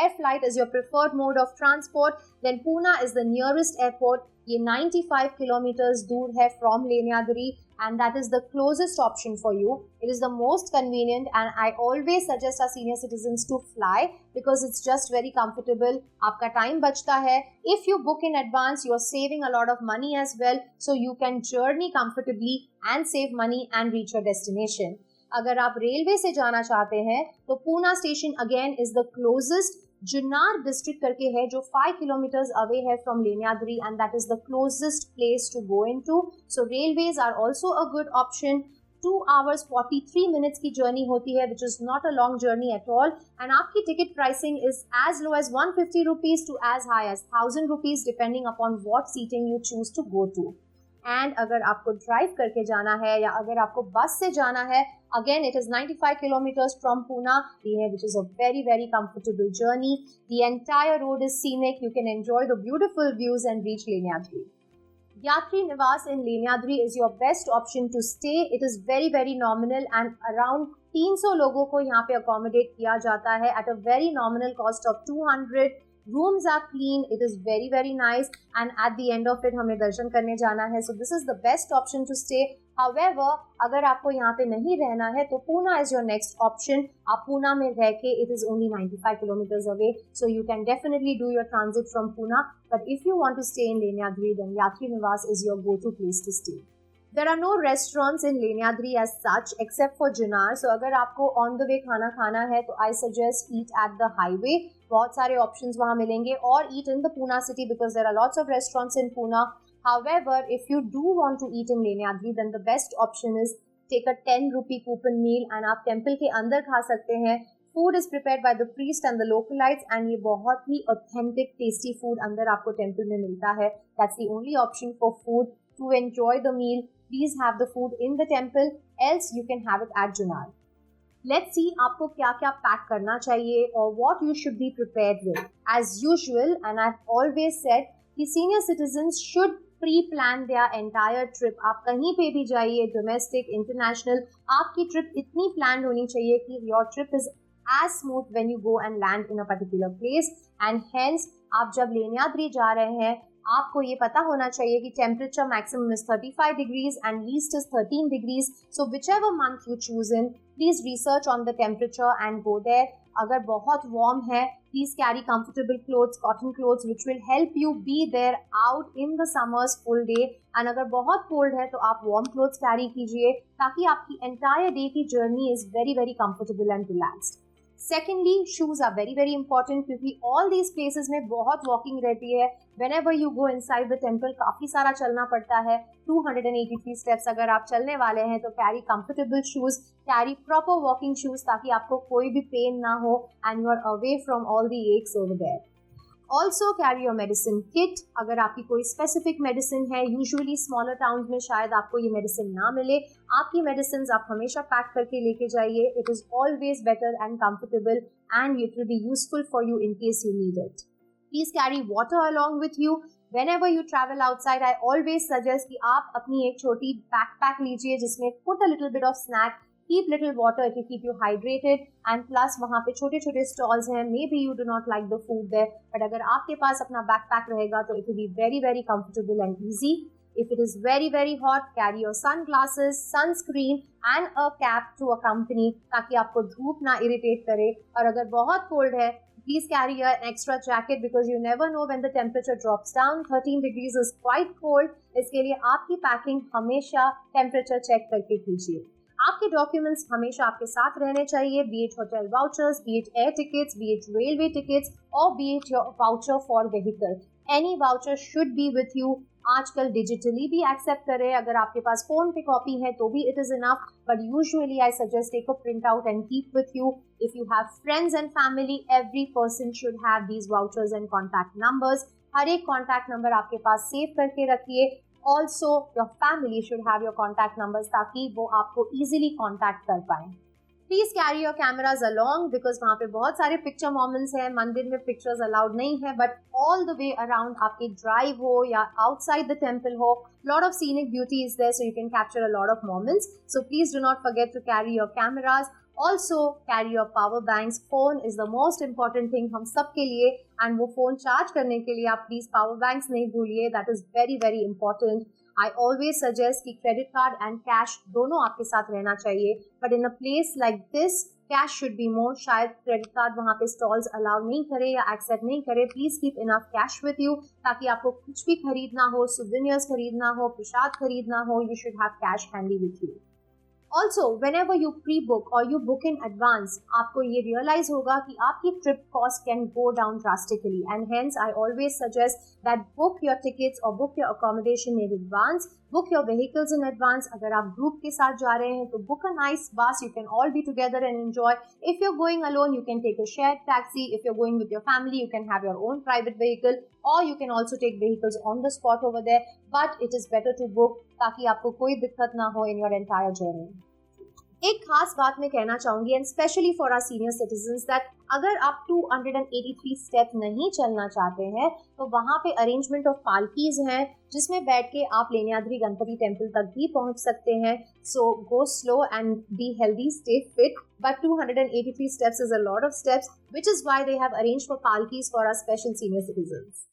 air flight is your preferred mode of transport, then Pune is the nearest airport. ये 95 kilometers दूर है from Lenyadri and that is the closest option for you. It is the most convenient and I always suggest our senior citizens to fly because it's just very comfortable. आपका time बचता है. If you book in advance, you're saving a lot of money as well. So you can journey comfortably and save money and reach your destination. अगर आप railway से जाना चाहते हैं तो Poona station again is the closest. Junnar district करके है जो 5 किलोमीटर्स अवे है from Lenyadri and that is the closest place to go into. So railways are also a good option. 2 hours 43 minutes की जर्नी होती है which is not a long journey at all and आपकी ticket pricing is as low as 150 rupees to as high as 1000 rupees depending upon what seating you choose to go to. And अगर आपको drive करके जाना है या अगर आपको बस से जाना है, again it is 95 kilometers from Pune, which is a very very comfortable journey. The entire road is scenic. You can enjoy the beautiful views and reach Lenyadri. Yatri Niwas in Lenyadri is your best option to stay. It is very very nominal and around 300 लोगों को यहाँ पे accommodate किया जाता है at a very nominal cost of 200. Rooms are clean, it is very very nice and at the end of it हमें दर्शन करने जाना है. So this is the best option to stay. However, अगर आपको यहाँ पे नहीं रहना है तो Pune is your next option. आप Pune में रह के it is only 95 kilometers away, so you can definitely do your transit from Pune. But if you want to stay in Lenyadri, then Yatri Niwas is your go-to place to stay. There are no restaurants in Lenyadri as such except for Junnar. So अगर आपको on the way खाना है तो I suggest eat at the highway. बहुत सारे options वहाँ मिलेंगे और eat in the Pune city because there are lots of restaurants in Pune. However, if you do want to eat in Lenyadri, then the best option is take a 10 rupee coupon meal and आप temple के अंदर खा सकते हैं. Food is prepared by the priest and the localites and ये बहुत ही authentic tasty food अंदर आपको temple में मिलता है. That's the only option for food. To enjoy the meal, please have the food in the temple, else you can have it at Junnar. Let's see आपको क्या क्या पैक करना चाहिए or what you should be prepared with. As usual, and I've always said, कि senior citizens should pre-plan their entire trip. आप कहीं पे भी जाइए, domestic, international, आपकी trip इतनी planned होनी चाहिए कि your trip is as smooth when you go and land in a particular place. And hence, आप जब लेन्याद्री जा रहे हैं, आपको ये पता होना चाहिए कि temperature maximum is 35 degrees and least is 13 degrees. So whichever month you choose in, please research on the temperature and go there. अगर बहुत warm है, please carry comfortable clothes, cotton clothes, which will help you be there out in the summers full day. And अगर बहुत cold है तो आप warm clothes carry कीजिए ताकि आपकी entire day की journey is very very comfortable and relaxed. Secondly, shoes are very very important क्योंकि all these places में बहुत walking रहती है. Whenever you go inside the temple, काफी सारा चलना पड़ता है. 283 steps अगर आप चलने वाले हैं तो carry comfortable shoes, carry proper walking shoes ताकि आपको कोई भी pain ना हो and you are away from all the aches over there. Also carry your medicine kit. अगर आपकी कोई specific medicine है, usually smaller towns में शायद आपको ये medicine ना मिले, आपकी medicines आप हमेशा pack करके लेके जाइए. It is always better and comfortable and it will be useful for you in case you need it. Please carry water along with you. Whenever you travel outside, I always suggest कि आप अपनी एक छोटी backpack लीजिए जिसमें put a little bit of snack. Keep little water to keep you hydrated and plus वहाँ पे छोटे छोटे stalls हैं. Maybe you do not like the food there, but अगर आपके पास अपना backpack रहेगा तो it will be very very comfortable and easy. If it is very very hot, carry your sunglasses, sunscreen and a cap to accompany ताकि आपको धूप ना irritate करे. और अगर बहुत cold है, please carry an extra jacket because you never know when the temperature drops down. 13 degrees is quite cold. इसके लिए आपकी packing हमेशा temperature check करके कीजिए. आपके डॉक्यूमेंट्स हमेशा आपके साथ रहने चाहिए, be it hotel vouchers, be it air tickets, be it railway tickets or be it your voucher for vehicle. Any voucher should be with you. आजकल डिजिटली भी एक्सेप्ट करें. अगर आपके पास फोन पे कॉपी है तो भी it is enough, but usually I suggest take a print out and keep with you. If you have friends and family, every person should have these vouchers and contact numbers. हर एक contact number आपके पास save करके रखिए. Also, your family should have your contact numbers ताकि वो आपको easily contact कर पाएं. Please carry your cameras along because वहाँ पे बहुत सारे picture moments हैं. मंदिर में pictures allowed नहीं है, but all the way around आपके drive हो या outside the temple हो, lot of scenic beauty is there, so you can capture a lot of moments. So please do not forget to carry your cameras. Also carry your power banks. Phone is the most important thing हम सब के लिए, and वो phone charge करने के लिए आप please power banks नहीं भूलिए. That is very very important. I always suggest कि क्रेडिट कार्ड एंड कैश दोनों आपके साथ रहना चाहिए, but in a place like this cash should be more. शायद क्रेडिट कार्ड वहाँ पे स्टॉल्स अलाउ नहीं करे या एक्सेप्ट नहीं करे. Please keep enough cash with you, ताकि आपको कुछ भी खरीदना हो, सुवेनियर्स खरीदना हो, प्रसाद खरीदना हो, you should have cash handy with you. Also, whenever you pre-book or you book in advance, आपको ये realize होगा कि आपकी trip cost can go down drastically, and hence I always suggest that book your tickets or book your accommodation in advance, book your vehicles in advance. अगर आप group के साथ जा रहे हैं तो book a nice bus, you can all be together and enjoy. If you're going alone, you can take a shared taxi. If you're going with your family, you can have your own private vehicle, or you can also take vehicles on the spot over there. But it is better to book ताकि आपको कोई दिक्कत ना हो in your entire journey. एक खास बात मैं कहना चाहूंगी, and specially for our senior citizens, that अगर आप 283 स्टेप नहीं चलना चाहते हैं तो वहाँ पे अरेंजमेंट ऑफ पालकीज हैं जिसमें बैठ के आप लेण्याद्री गणपति टेम्पल तक भी पहुँच सकते हैं. So go slow and be healthy, stay fit. But 283 steps is a lot of steps, which is why they have arranged for palkis for our special senior citizens.